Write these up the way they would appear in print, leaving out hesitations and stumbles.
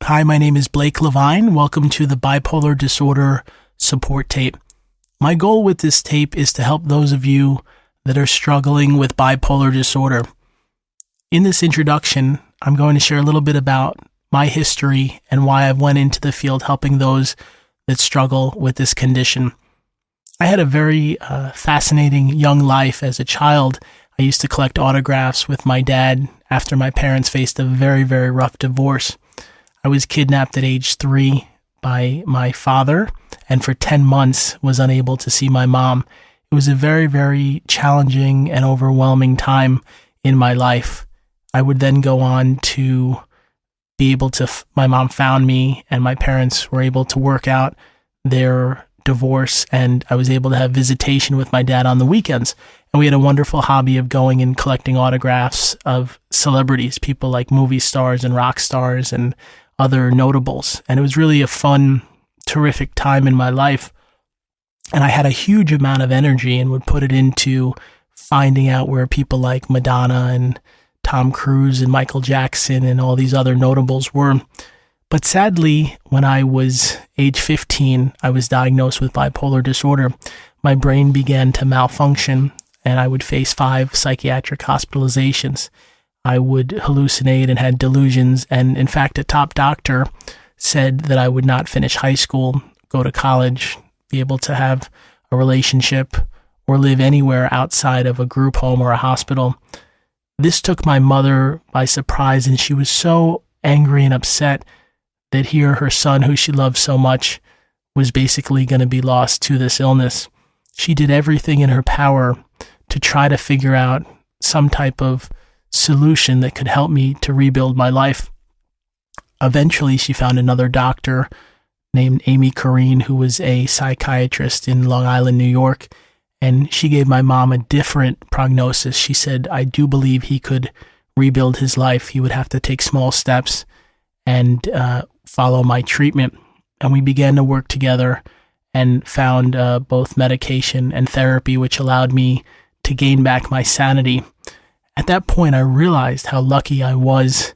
Hi, my name is Blake LeVine. Welcome to the Bipolar Disorder Support Tape. My goal with this tape is to help those of you that are struggling with bipolar disorder. In this introduction, I'm going to share a little bit about my history and why I've went into the field helping those that struggle with this condition. I had a very fascinating young life as a child. I used to collect autographs with my dad after my parents faced a very, very rough divorce. I was kidnapped at age 3 by my father, and for 10 months was unable to see my mom. It was a very, very challenging and overwhelming time in my life. I would then go on to be able to, my mom found me, and my parents were able to work out their divorce, and I was able to have visitation with my dad on the weekends. And we had a wonderful hobby of going and collecting autographs of celebrities, people like movie stars and rock stars and other notables. And it was really a fun, terrific time in my life. And I had a huge amount of energy and would put it into finding out where people like Madonna and Tom Cruise and Michael Jackson and all these other notables were. But sadly, when I was age 15, I was diagnosed with bipolar disorder. My brain began to malfunction, and I would face 5 psychiatric hospitalizations. I would hallucinate and had delusions, and in fact, a top doctor said that I would not finish high school, go to college, be able to have a relationship, or live anywhere outside of a group home or a hospital. This took my mother by surprise, and she was so angry and upset that here her son, who she loved so much, was basically going to be lost to this illness. She did everything in her power to try to figure out some type of solution that could help me to rebuild my life. Eventually, she found another doctor named Amy Corrine, who was a psychiatrist in Long Island, New York, and she gave my mom a different prognosis. She said, I do believe he could rebuild his life. He would have to take small steps and follow my treatment. And we began to work together and found both medication and therapy, which allowed me to gain back my sanity. At that point, I realized how lucky I was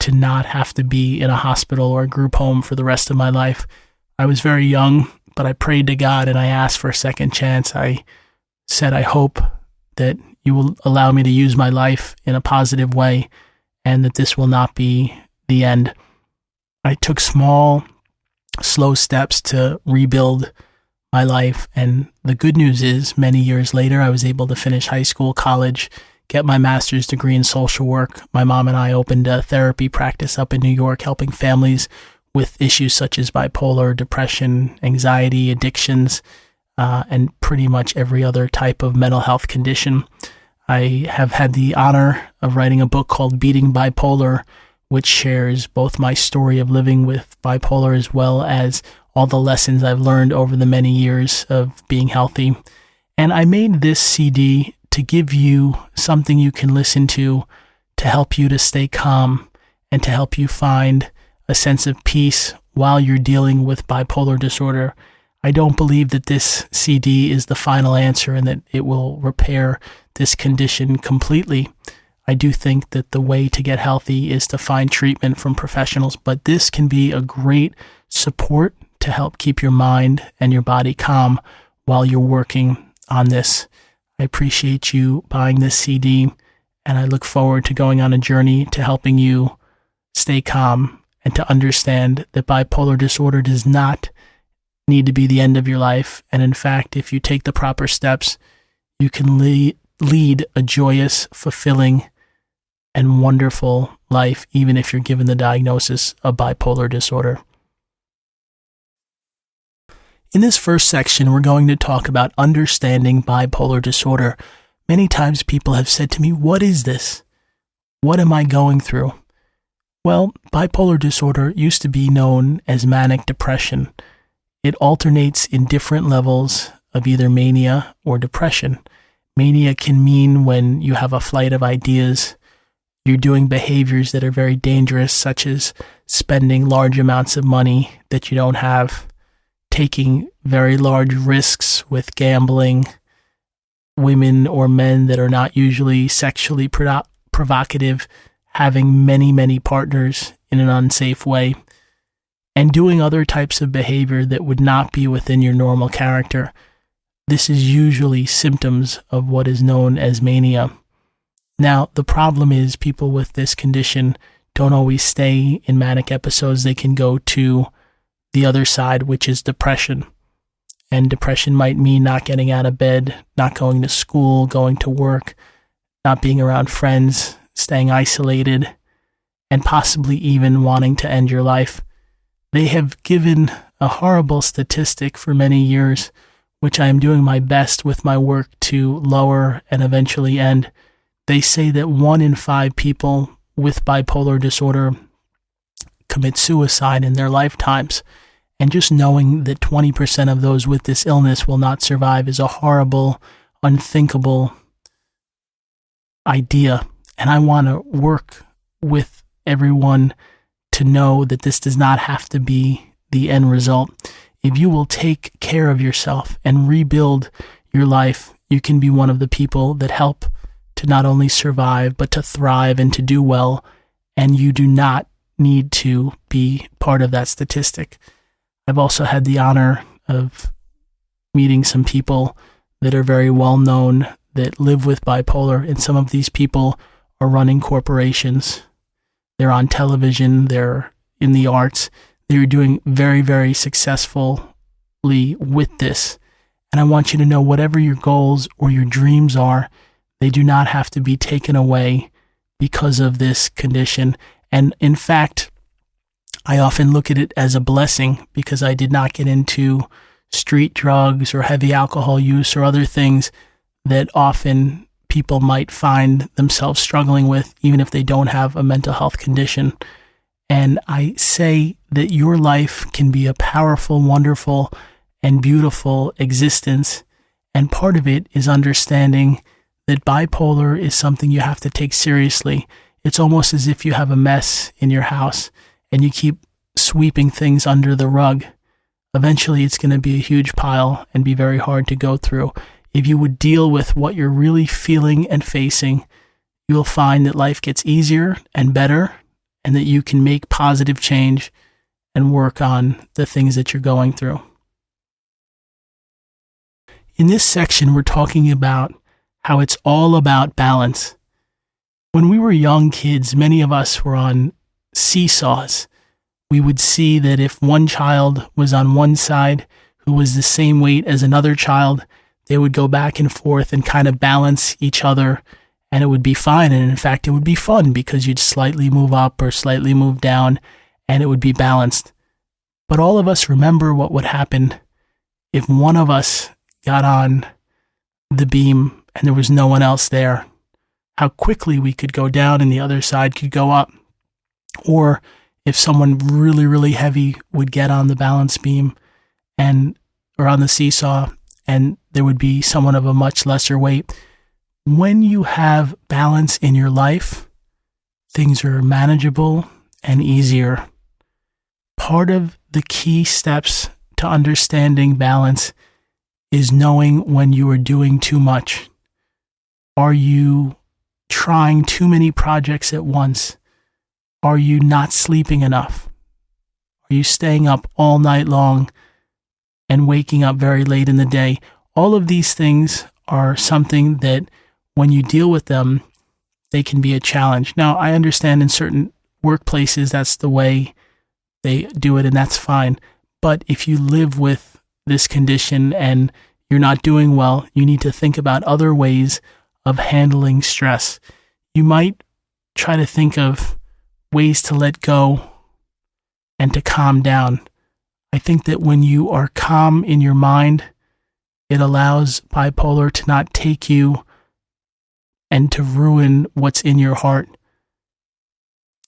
to not have to be in a hospital or a group home for the rest of my life. I was very young, but I prayed to God and I asked for a second chance. I said, I hope that you will allow me to use my life in a positive way and that this will not be the end. I took small, slow steps to rebuild my life. And the good news is, many years later, I was able to finish high school, college, get my master's degree in social work. My mom and I opened a therapy practice up in New York, helping families with issues such as bipolar, depression, anxiety, addictions, and pretty much every other type of mental health condition. I have had the honor of writing a book called Beating Bipolar, which shares both my story of living with bipolar as well as all the lessons I've learned over the many years of being healthy. And I made this CD to give you something you can listen to help you to stay calm and to help you find a sense of peace while you're dealing with bipolar disorder. I don't believe that this CD is the final answer and that it will repair this condition completely. I do think that the way to get healthy is to find treatment from professionals, but this can be a great support to help keep your mind and your body calm while you're working on this. I appreciate you buying this CD, and I look forward to going on a journey to helping you stay calm and to understand that bipolar disorder does not need to be the end of your life. And in fact, if you take the proper steps, you can lead a joyous, fulfilling, and wonderful life, even if you're given the diagnosis of bipolar disorder. In this first section, we're going to talk about understanding bipolar disorder. Many times people have said to me, what is this? What am I going through? Well, bipolar disorder used to be known as manic depression. It alternates in different levels of either mania or depression. Mania can mean when you have a flight of ideas, you're doing behaviors that are very dangerous, such as spending large amounts of money that you don't have, taking very large risks with gambling, women or men that are not usually sexually provocative, having many, many partners in an unsafe way. and doing other types of behavior that would not be within your normal character. This is usually symptoms of what is known as mania. Now, the problem is people with this condition don't always stay in manic episodes. They can go to the other side, which is depression. And depression might mean not getting out of bed, not going to school, going to work, not being around friends, staying isolated, and possibly even wanting to end your life. They have given a horrible statistic for many years, which I am doing my best with my work to lower and eventually end. They say that 1 in 5 people with bipolar disorder commit suicide in their lifetimes. And just knowing that 20% of those with this illness will not survive is a horrible, unthinkable idea. And I want to work with everyone to know that this does not have to be the end result. If you will take care of yourself and rebuild your life, you can be one of the people that help to not only survive, but to thrive and to do well. And you do not need to be part of that statistic. I've also had the honor of meeting some people that are very well known that live with bipolar, and some of these people are running corporations. They're on television, they're in the arts, they're doing very, very successfully with this. And I want you to know whatever your goals or your dreams are, they do not have to be taken away because of this condition. And in fact, I often look at it as a blessing because I did not get into street drugs or heavy alcohol use or other things that often people might find themselves struggling with, even if they don't have a mental health condition. And I say that your life can be a powerful, wonderful, and beautiful existence. And part of it is understanding that bipolar is something you have to take seriously. It's almost as if you have a mess in your house and you keep sweeping things under the rug. Eventually it's going to be a huge pile and be very hard to go through. If you would deal with what you're really feeling and facing, you'll find that life gets easier and better, and that you can make positive change and work on the things that you're going through. In this section, we're talking about how it's all about balance. When we were young kids, many of us were on seesaws. We would see that if one child was on one side who was the same weight as another child, they would go back and forth and kind of balance each other, and it would be fine. And in fact, it would be fun because you'd slightly move up or slightly move down, and it would be balanced. But all of us remember what would happen if one of us got on the beam and there was no one else there. How quickly we could go down and the other side could go up. Or if someone really, really heavy would get on the balance beam or on the seesaw, and there would be someone of a much lesser weight. When you have balance in your life, things are manageable and easier. Part of the key steps to understanding balance is knowing when you are doing too much. Are you trying too many projects at once? Are you not sleeping enough? Are you staying up all night long and waking up very late in the day? All of these things are something that when you deal with them, they can be a challenge. Now, I understand in certain workplaces that's the way they do it, and that's fine. But if you live with this condition and you're not doing well, you need to think about other ways of handling stress. You might try to think of ways to let go and to calm down. I think that when you are calm in your mind, it allows bipolar to not take you and to ruin what's in your heart.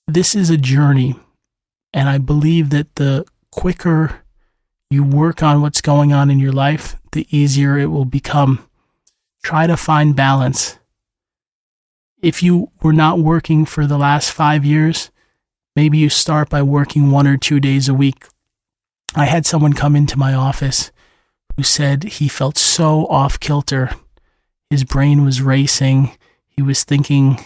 This is a journey, and I believe that the quicker you work on what's going on in your life, the easier it will become. Try to find balance. If you were not working for the last 5 years, maybe you start by working 1 or 2 days a week. I had someone come into my office who said he felt so off kilter. His brain was racing. He was thinking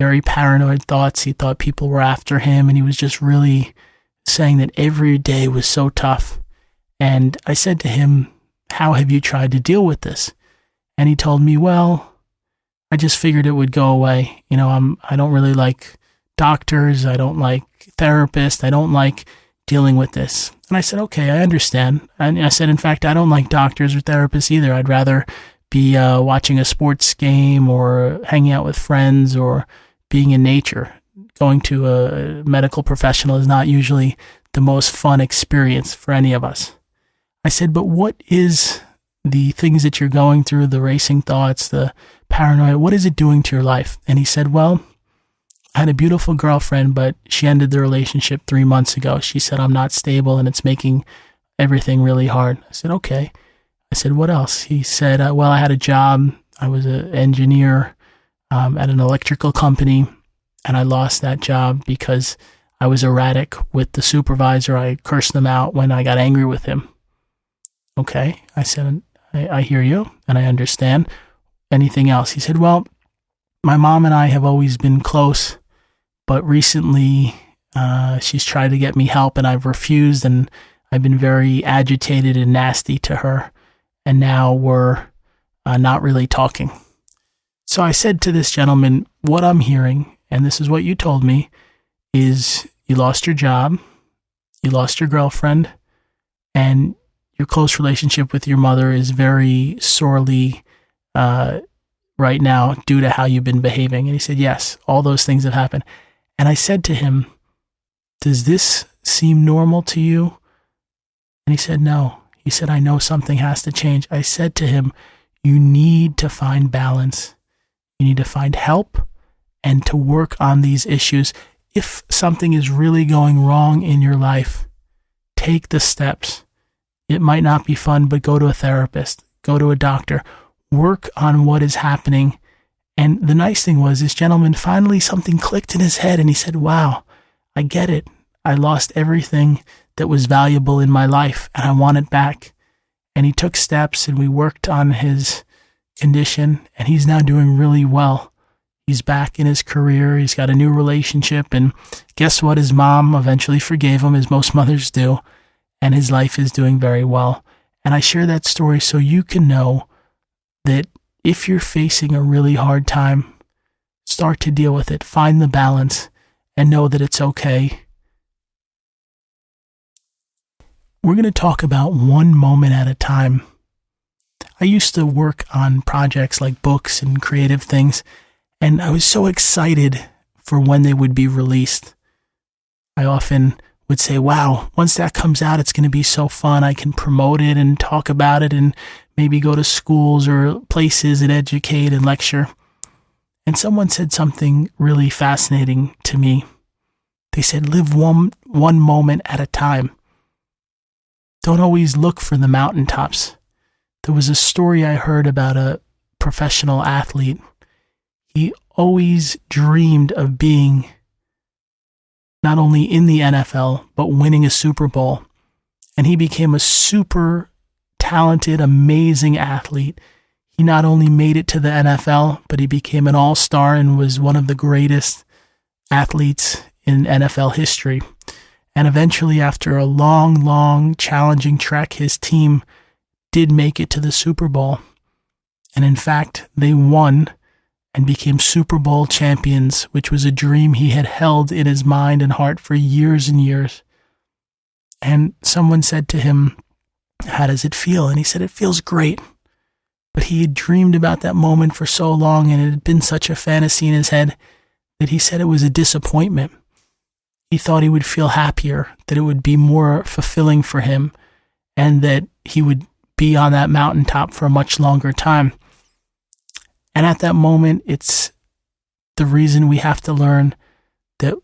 very paranoid thoughts. He thought people were after him, and he was just really saying that every day was so tough. And I said to him, how have you tried to deal with this? And he told me, well, I just figured it would go away. I don't really like doctors. I don't like therapists. I don't like dealing with this. And I said, okay, I understand. And I said, in fact, I don't like doctors or therapists either. I'd rather be watching a sports game or hanging out with friends or being in nature. Going to a medical professional is not usually the most fun experience for any of us. I said, but what is the things that you're going through, the racing thoughts, the paranoia, what is it doing to your life? And he said, well, I had a beautiful girlfriend, but she ended the relationship 3 months ago. She said, I'm not stable and it's making everything really hard. I said, okay. I said, what else? He said, well, I had a job. I was an engineer at an electrical company, and I lost that job because I was erratic with the supervisor. I cursed them out when I got angry with him. Okay. I said, I hear you and I understand. Anything else? He said, well, my mom and I have always been close, but recently she's tried to get me help and I've refused, and I've been very agitated and nasty to her, and now we're not really talking. So I said to this gentleman, what I'm hearing, and this is what you told me, is you lost your job, you lost your girlfriend, and your close relationship with your mother is very sorely right now due to how you've been behaving. And he said, yes, all those things have happened. And I said to him, does this seem normal to you? And he said, no. He said, I know something has to change. I said to him, you need to find balance. You need to find help and to work on these issues. If something is really going wrong in your life, take the steps. It might not be fun, but go to a therapist, go to a doctor, work on what is happening. And the nice thing was, this gentleman, finally something clicked in his head and he said, wow, I get it. I lost everything that was valuable in my life and I want it back. And he took steps and we worked on his condition and he's now doing really well. He's back in his career. He's got a new relationship, and guess what? His mom eventually forgave him, as most mothers do, and his life is doing very well. And I share that story so you can know that if you're facing a really hard time, start to deal with it, find the balance, and know that it's okay. We're going to talk about one moment at a time. I used to work on projects like books and creative things, and I was so excited for when they would be released. I often would say, wow, once that comes out, it's going to be so fun. I can promote it and talk about it and maybe go to schools or places and educate and lecture. And someone said something really fascinating to me. They said, live one moment at a time. Don't always look for the mountaintops. There was a story I heard about a professional athlete. He always dreamed of being not only in the NFL, but winning a Super Bowl. And he became a super talented, amazing athlete. He not only made it to the NFL, but he became an all-star and was one of the greatest athletes in NFL history. And eventually, after a long, challenging trek, his team did make it to the Super Bowl. And in fact, they won and became Super Bowl champions, which was a dream he had held in his mind and heart for years and years. And someone said to him, how does it feel? And he said, it feels great. But he had dreamed about that moment for so long, and it had been such a fantasy in his head that he said it was a disappointment. He thought he would feel happier, that it would be more fulfilling for him, and that he would be on that mountaintop for a much longer time. And at that moment, it's the reason we have to learn that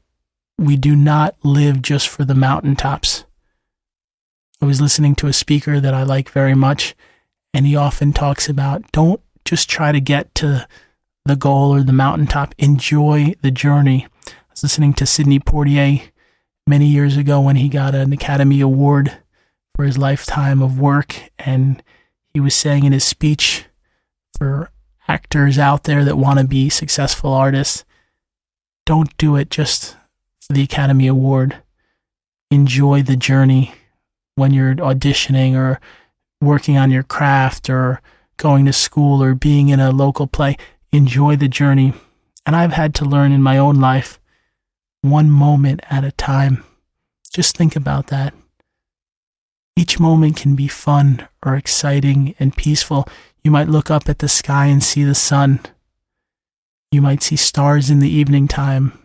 we do not live just for the mountaintops. I was listening to a speaker that I like very much, and he often talks about, don't just try to get to the goal or the mountaintop. Enjoy the journey. I was listening to Sidney Poitier many years ago when he got an Academy Award for his lifetime of work, and he was saying in his speech for actors out there that want to be successful artists, don't do it just for the Academy Award. enjoy the journey when you're auditioning or working on your craft or going to school or being in a local play. Enjoy the journey. And I've had to learn in my own life, one moment at a time. Just think about that. Each moment can be fun or exciting and peaceful. You might look up at the sky and see the sun. You might see stars in the evening time.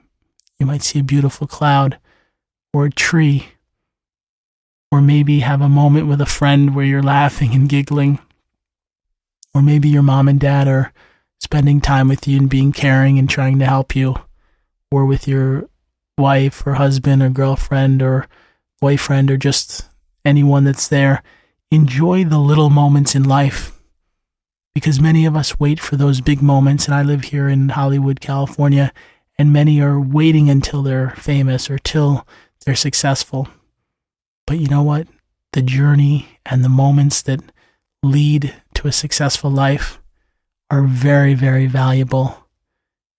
You might see a beautiful cloud or a tree. Or maybe have a moment with a friend where you're laughing and giggling. Or maybe your mom and dad are spending time with you and being caring and trying to help you. Or with your wife or husband or girlfriend or boyfriend or just anyone that's there. Enjoy the little moments in life, because many of us wait for those big moments, and I live here in Hollywood, California, and many are waiting until they're famous or till they're successful. But you know what? The journey and the moments that lead to a successful life are very, very valuable.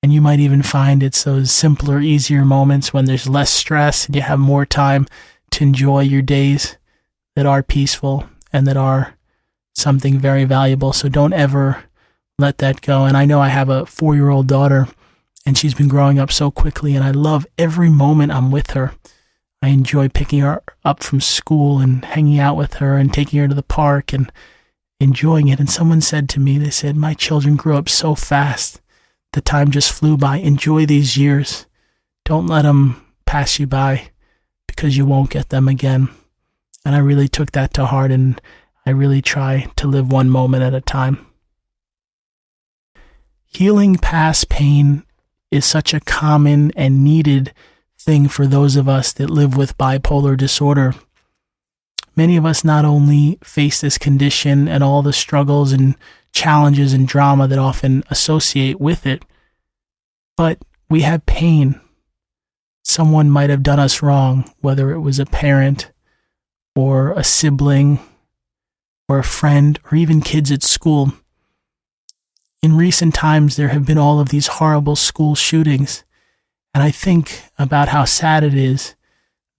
And you might even find it's those simpler, easier moments when there's less stress and you have more time to enjoy your days that are peaceful and that are something very valuable. So don't ever let that go. And I know I have a 4-year-old daughter, and she's been growing up so quickly, and I love every moment I'm with her. I enjoy picking her up from school and hanging out with her and taking her to the park and enjoying it. And someone said to me, they said, my children grew up so fast. The time just flew by. Enjoy these years. Don't let them pass you by, because you won't get them again. And I really took that to heart, and I really try to live one moment at a time. Healing past pain is such a common and needed thing for those of us that live with bipolar disorder. Many of us not only face this condition and all the struggles and challenges and drama that often associate with it, but we have pain. Someone might have done us wrong, whether it was a parent or a sibling or a friend or even kids at school. In recent times, there have been all of these horrible school shootings. And I think about how sad it is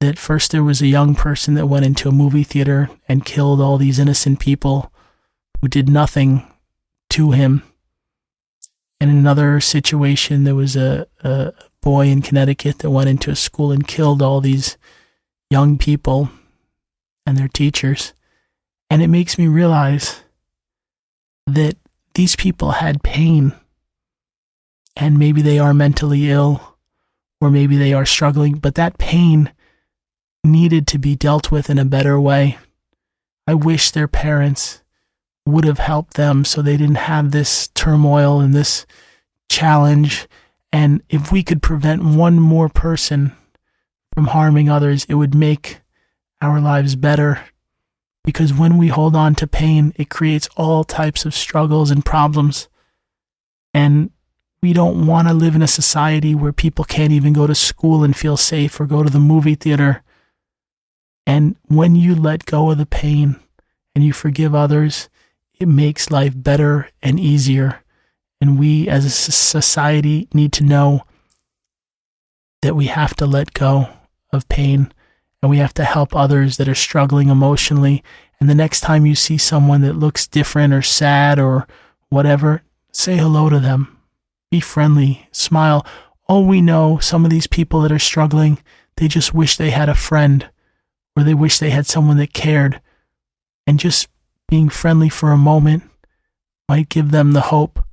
that first there was a young person that went into a movie theater and killed all these innocent people who did nothing to him. And in another situation, there was a boy in Connecticut that went into a school and killed all these young people and their teachers. And it makes me realize that these people had pain, and maybe they are mentally ill, or maybe they are struggling, but that pain needed to be dealt with in a better way. I wish their parents would have helped them so they didn't have this turmoil and this challenge. And if we could prevent one more person from harming others, it would make our lives better. Because when we hold on to pain, it creates all types of struggles and problems. And we don't want to live in a society where people can't even go to school and feel safe or go to the movie theater. And when you let go of the pain and you forgive others, it makes life better and easier. And we as a society need to know that we have to let go of pain, and we have to help others that are struggling emotionally. And the next time you see someone that looks different or sad or whatever, say hello to them. Be friendly, smile. All we know, some of these people that are struggling, they just wish they had a friend, or they wish they had someone that cared. And just being friendly for a moment might give them the hope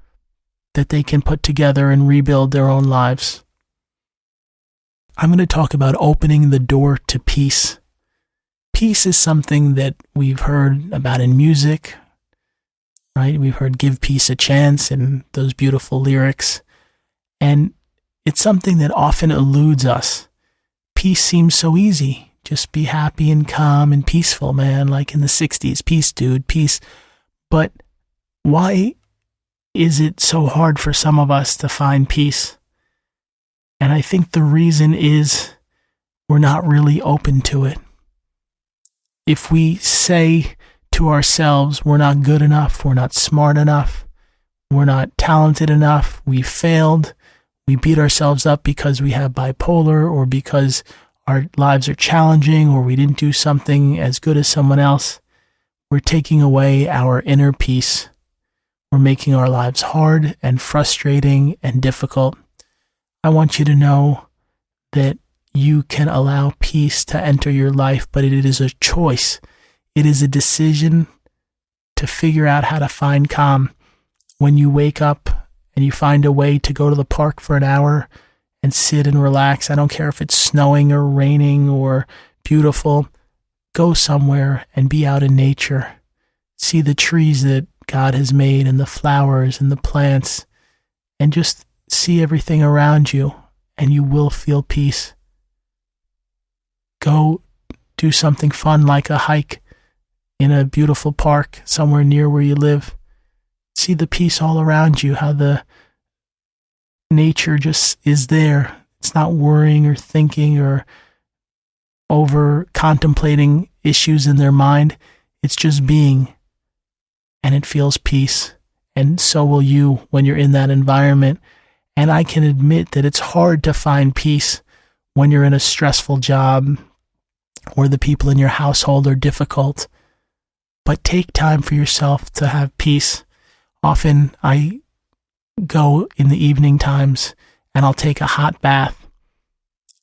that they can put together and rebuild their own lives. I'm going to talk about opening the door to peace. Peace is something that we've heard about in music, right? We've heard "Give Peace a Chance" and those beautiful lyrics. And it's something that often eludes us. Peace seems so easy. Just be happy and calm and peaceful, man, like in the 60s. Peace, dude, peace. But why is it so hard for some of us to find peace? And I think the reason is we're not really open to it. If we say to ourselves, we're not good enough, we're not smart enough, we're not talented enough, we failed, we beat ourselves up because we have bipolar or because our lives are challenging or we didn't do something as good as someone else, we're taking away our inner peace. We're making our lives hard and frustrating and difficult. I want you to know that you can allow peace to enter your life, but it is a choice. It is a decision to figure out how to find calm. When you wake up and you find a way to go to the park for an hour and sit and relax, I don't care if it's snowing or raining or beautiful, go somewhere and be out in nature. See the trees that God has made and the flowers and the plants, and just see everything around you, and you will feel peace. Go do something fun like a hike in a beautiful park somewhere near where you live. See the peace all around you, how the nature just is there. It's not worrying or thinking or over contemplating issues in their mind. It's just being, and it feels peace. And so will you when you're in that environment. And I can admit that it's hard to find peace when you're in a stressful job or the people in your household are difficult. But take time for yourself to have peace. Often I go in the evening times and I'll take a hot bath.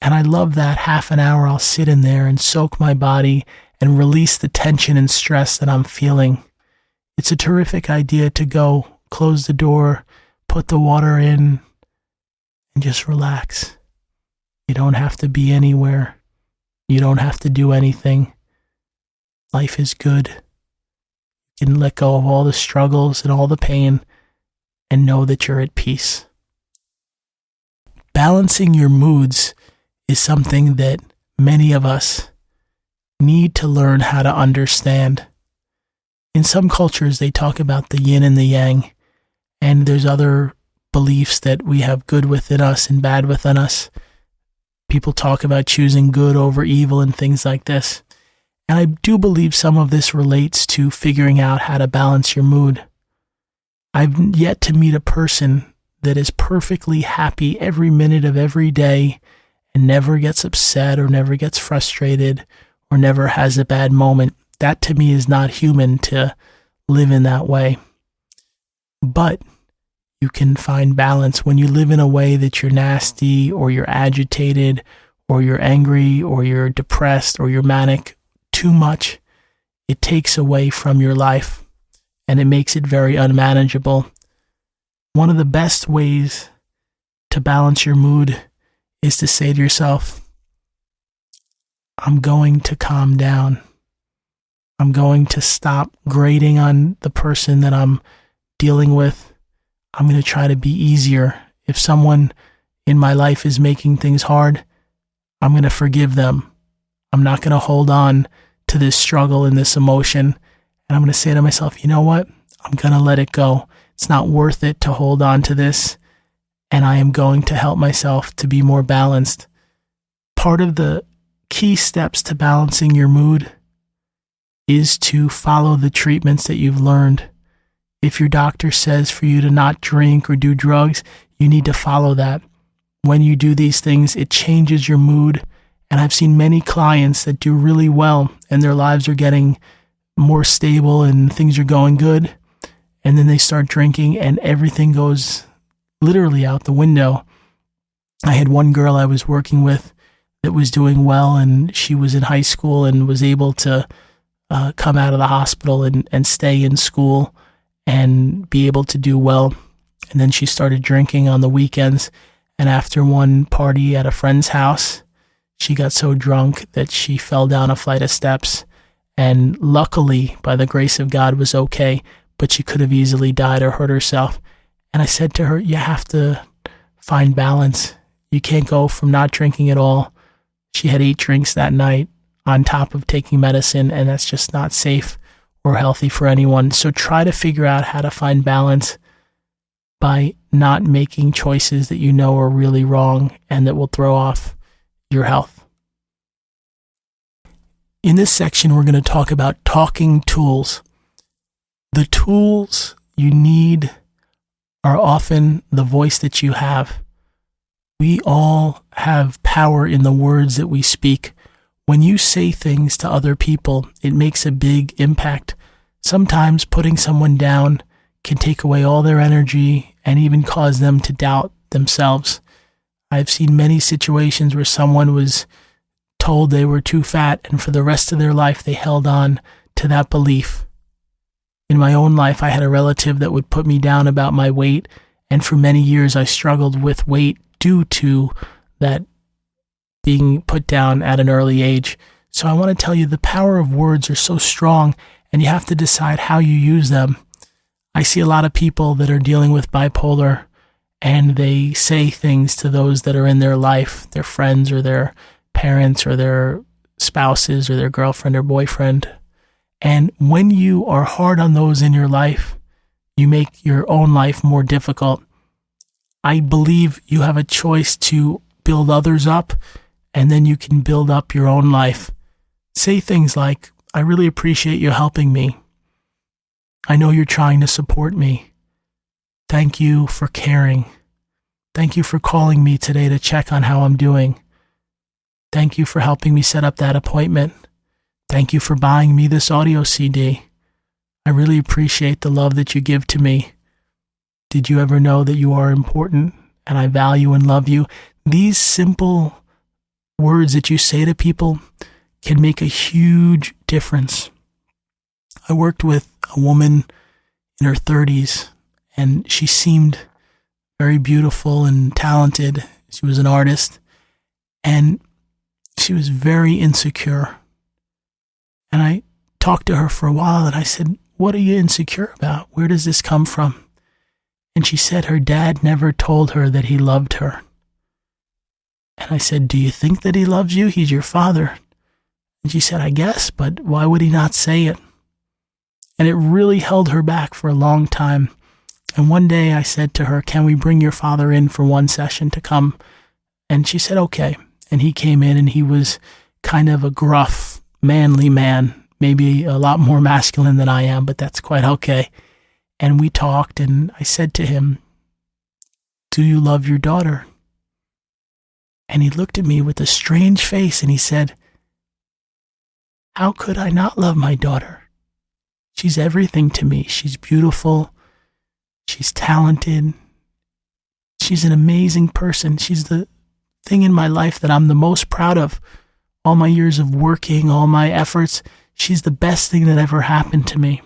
And I love that half an hour I'll sit in there and soak my body and release the tension and stress that I'm feeling. It's a terrific idea to go, close the door, put the water in, and just relax. You don't have to be anywhere. You don't have to do anything. Life is good. You can let go of all the struggles and all the pain and know that you're at peace. Balancing your moods is something that many of us need to learn how to understand. In some cultures, they talk about the yin and the yang, and there's other beliefs that we have good within us and bad within us. People talk about choosing good over evil and things like this. And I do believe some of this relates to figuring out how to balance your mood. I've yet to meet a person that is perfectly happy every minute of every day and never gets upset or never gets frustrated or never has a bad moment. That to me is not human to live in that way. But you can find balance when you live in a way that you're nasty or you're agitated or you're angry or you're depressed or you're manic too much. It takes away from your life and it makes it very unmanageable. One of the best ways to balance your mood is to say to yourself, I'm going to calm down. I'm going to stop grading on the person that I'm dealing with. I'm going to try to be easier. If someone in my life is making things hard, I'm going to forgive them. I'm not going to hold on to this struggle and this emotion. And I'm going to say to myself, you know what? I'm going to let it go. It's not worth it to hold on to this. And I am going to help myself to be more balanced. Part of the key steps to balancing your mood is to follow the treatments that you've learned. If your doctor says for you to not drink or do drugs, you need to follow that. When you do these things, it changes your mood. And I've seen many clients that do really well and their lives are getting more stable and things are going good. And then they start drinking and everything goes literally out the window. I had one girl I was working with that was doing well, and she was in high school and was able to come out of the hospital and stay in school and be able to do well. And then she started drinking on the weekends. And after one party at a friend's house, she got so drunk that she fell down a flight of steps. And luckily, by the grace of God, was okay. But she could have easily died or hurt herself. And I said to her, you have to find balance. You can't go from not drinking at all. She had 8 drinks that night on top of taking medicine, and that's just not safe or healthy for anyone. So try to figure out how to find balance by not making choices that you know are really wrong and that will throw off your health. In this section, we're going to talk about talking tools. The tools you need are often the voice that you have. We all have power in the words that we speak. When you say things to other people, it makes a big impact. Sometimes putting someone down can take away all their energy and even cause them to doubt themselves. I've seen many situations where someone was told they were too fat, and for the rest of their life they held on to that belief. In my own life, I had a relative that would put me down about my weight, and for many years I struggled with weight due to that being put down at an early age. So I want to tell you, the power of words are so strong, and you have to decide how you use them. I see a lot of people that are dealing with bipolar, and they say things to those that are in their life, their friends or their parents or their spouses or their girlfriend or boyfriend. And when you are hard on those in your life, you make your own life more difficult. I believe you have a choice to build others up, and then you can build up your own life. Say things like, I really appreciate you helping me. I know you're trying to support me. Thank you for caring. Thank you for calling me today to check on how I'm doing. Thank you for helping me set up that appointment. Thank you for buying me this audio CD. I really appreciate the love that you give to me. Did you ever know that you are important and I value and love you? These simple words that you say to people can make a huge difference. I worked with a woman in her 30s, and she seemed very beautiful and talented. She was an artist, and she was very insecure. And I talked to her for a while, and I said, what are you insecure about? Where does this come from? And she said her dad never told her that he loved her. And I said, do you think that he loves you? He's your father. And she said, I guess, but why would he not say it? And it really held her back for a long time. And one day I said to her, can we bring your father in for one session to come? And she said, okay. And he came in, and he was kind of a gruff, manly man, maybe a lot more masculine than I am, but that's quite okay. And we talked, and I said to him, do you love your daughter? And he looked at me with a strange face, and he said, how could I not love my daughter? She's everything to me. She's beautiful. She's talented. She's an amazing person. She's the thing in my life that I'm the most proud of. All my years of working, all my efforts, she's the best thing that ever happened to me.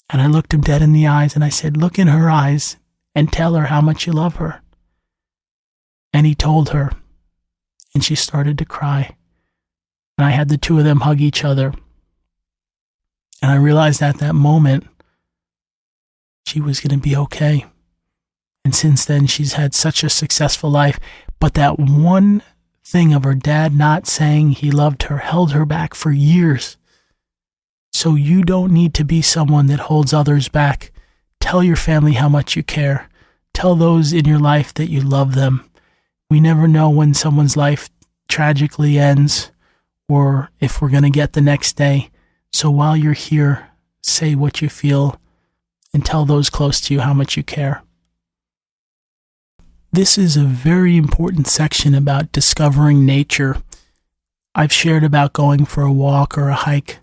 And I looked him dead in the eyes, and I said, look in her eyes and tell her how much you love her. And he told her, and she started to cry. And I had the two of them hug each other. And I realized at that moment she was going to be okay. And since then, she's had such a successful life. But that one thing of her dad not saying he loved her held her back for years. So you don't need to be someone that holds others back. Tell your family how much you care. Tell those in your life that you love them. We never know when someone's life tragically ends or if we're going to get the next day. So while you're here, say what you feel and tell those close to you how much you care. This is a very important section about discovering nature. I've shared about going for a walk or a hike,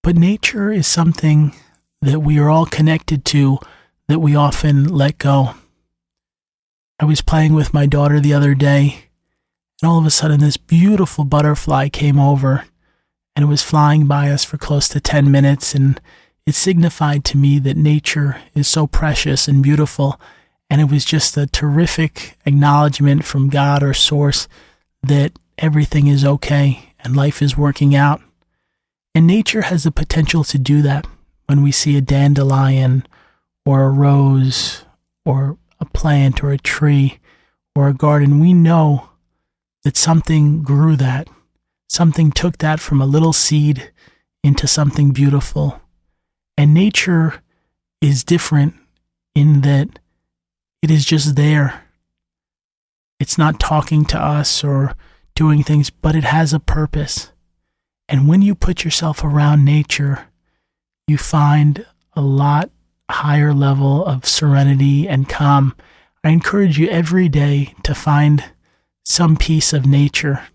but nature is something that we are all connected to that we often let go. I was playing with my daughter the other day, and all of a sudden this beautiful butterfly came over, and it was flying by us for close to 10 minutes, and it signified to me that nature is so precious and beautiful, and it was just a terrific acknowledgement from God or Source that everything is okay and life is working out. And nature has the potential to do that. When we see a dandelion or a rose or a plant or a tree or a garden, we know that something grew that. Something took that from a little seed into something beautiful. And nature is different in that it is just there. It's not talking to us or doing things, but it has a purpose. And when you put yourself around nature, you find a lot higher level of serenity and calm. I encourage you every day to find some piece of nature.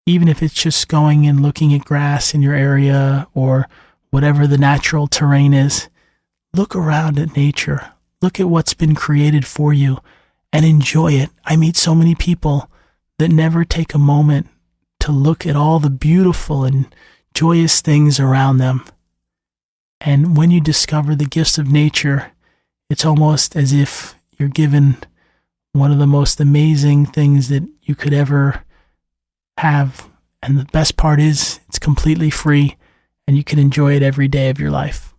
Even if it's just going and looking at grass in your area or whatever the natural terrain is, look around at nature. Look at what's been created for you and enjoy it. I meet so many people that never take a moment to look at all the beautiful and joyous things around them. And when you discover the gifts of nature, it's almost as if you're given one of the most amazing things that you could ever have. And the best part is it's completely free and you can enjoy it every day of your life.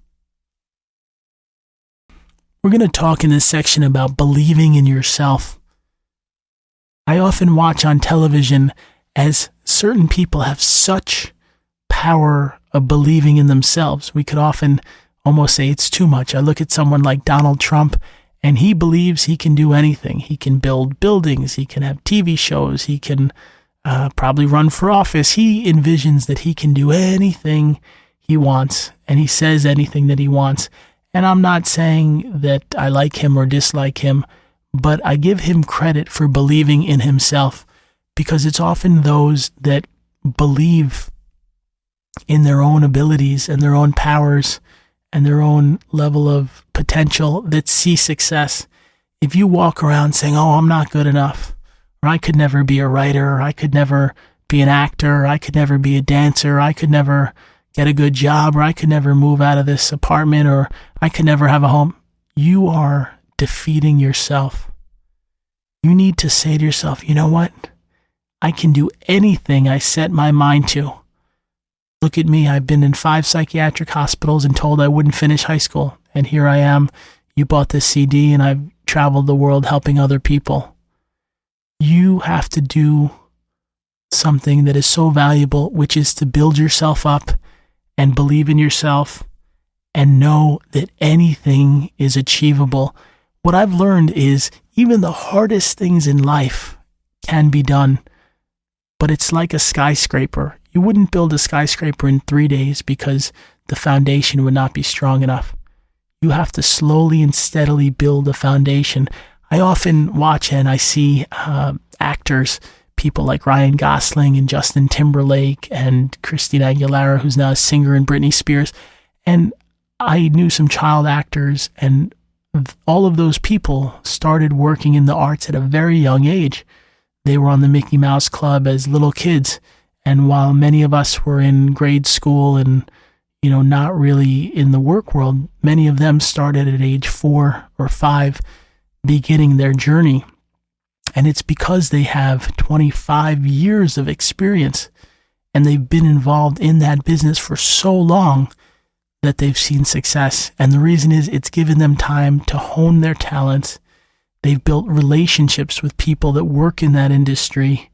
We're going to talk in this section about believing in yourself. I often watch on television as certain people have such power of believing in themselves. We could often almost say it's too much. I look at someone like Donald Trump, and he believes he can do anything. He can build buildings. He can have TV shows. He can probably run for office. He envisions that he can do anything he wants, and he says anything that he wants. And I'm not saying that I like him or dislike him, but I give him credit for believing in himself, because it's often those that believe in their own abilities and their own powers and their own level of potential that see success. If you walk around saying, oh, I'm not good enough, or I could never be a writer, or I could never be an actor, or I could never be a dancer, or I could never get a good job, or I could never move out of this apartment, or I could never have a home, you are defeating yourself. You need to say to yourself, you know what? I can do anything I set my mind to. Look at me. I've been in 5 psychiatric hospitals and told I wouldn't finish high school. And here I am. You bought this CD and I've traveled the world helping other people. You have to do something that is so valuable, which is to build yourself up and believe in yourself and know that anything is achievable. What I've learned is even the hardest things in life can be done, but it's like a skyscraper. You wouldn't build a skyscraper in 3 days because the foundation would not be strong enough. You have to slowly and steadily build a foundation. I often watch and I see actors, people like Ryan Gosling and Justin Timberlake and Christina Aguilera, who's now a singer, and Britney Spears. And I knew some child actors, and all of those people started working in the arts at a very young age. They were on the Mickey Mouse Club as little kids. And while many of us were in grade school and, not really in the work world, many of them started at age 4 or 5, beginning their journey. And it's because they have 25 years of experience and they've been involved in that business for so long that they've seen success. And the reason is it's given them time to hone their talents. They've built relationships with people that work in that industry,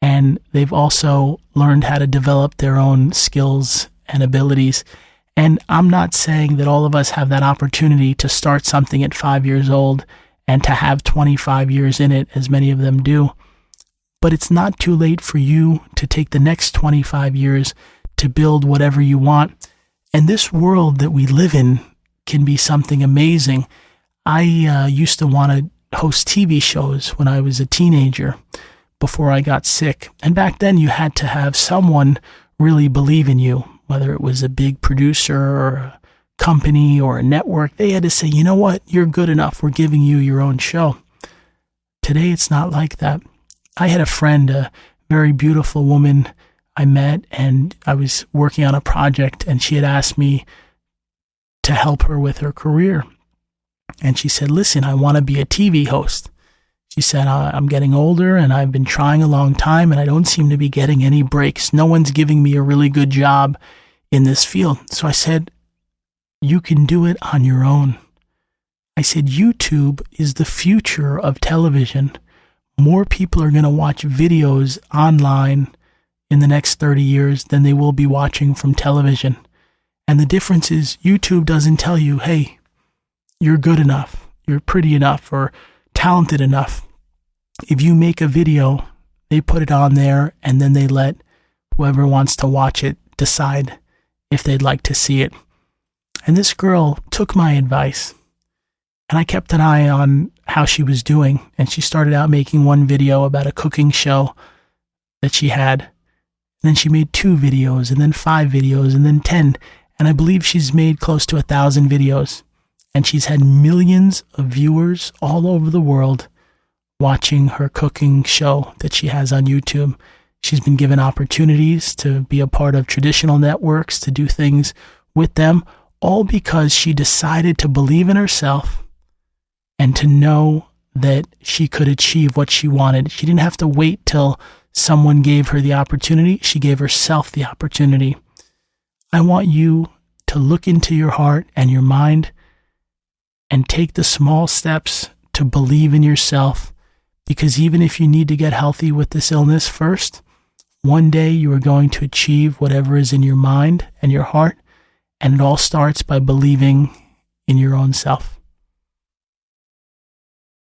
and they've also learned how to develop their own skills and abilities. And I'm not saying that all of us have that opportunity to start something at 5 years old and to have 25 years in it, as many of them do. But it's not too late for you to take the next 25 years to build whatever you want. And this world that we live in can be something amazing. I used to want to host TV shows when I was a teenager before I got sick. And back then you had to have someone really believe in you, whether it was a big producer or a company or a network. They had to say, you know what, you're good enough. We're giving you your own show. Today it's not like that. I had a friend, a very beautiful woman I met, and I was working on a project, and she had asked me to help her with her career. And she said, listen, I want to be a TV host. She said, I'm getting older and I've been trying a long time and I don't seem to be getting any breaks. No one's giving me a really good job in this field. So I said, you can do it on your own. I said, YouTube is the future of television. More people are going to watch videos online in the next 30 years than they will be watching from television. And the difference is YouTube doesn't tell you, hey, you're good enough, you're pretty enough, or talented enough. If you make a video, they put it on there and then they let whoever wants to watch it decide if they'd like to see it. And this girl took my advice, and I kept an eye on how she was doing. And she started out making one video about a cooking show that she had. And then she made 2 videos, and then 5 videos, and then 10. And I believe she's made close to 1,000 videos. And she's had millions of viewers all over the world watching her cooking show that she has on YouTube. She's been given opportunities to be a part of traditional networks, to do things with them, all because she decided to believe in herself and to know that she could achieve what she wanted. She didn't have to wait till someone gave her the opportunity. She gave herself the opportunity. I want you to look into your heart and your mind and take the small steps to believe in yourself, because even if you need to get healthy with this illness first, one day you are going to achieve whatever is in your mind and your heart, and it all starts by believing in your own self.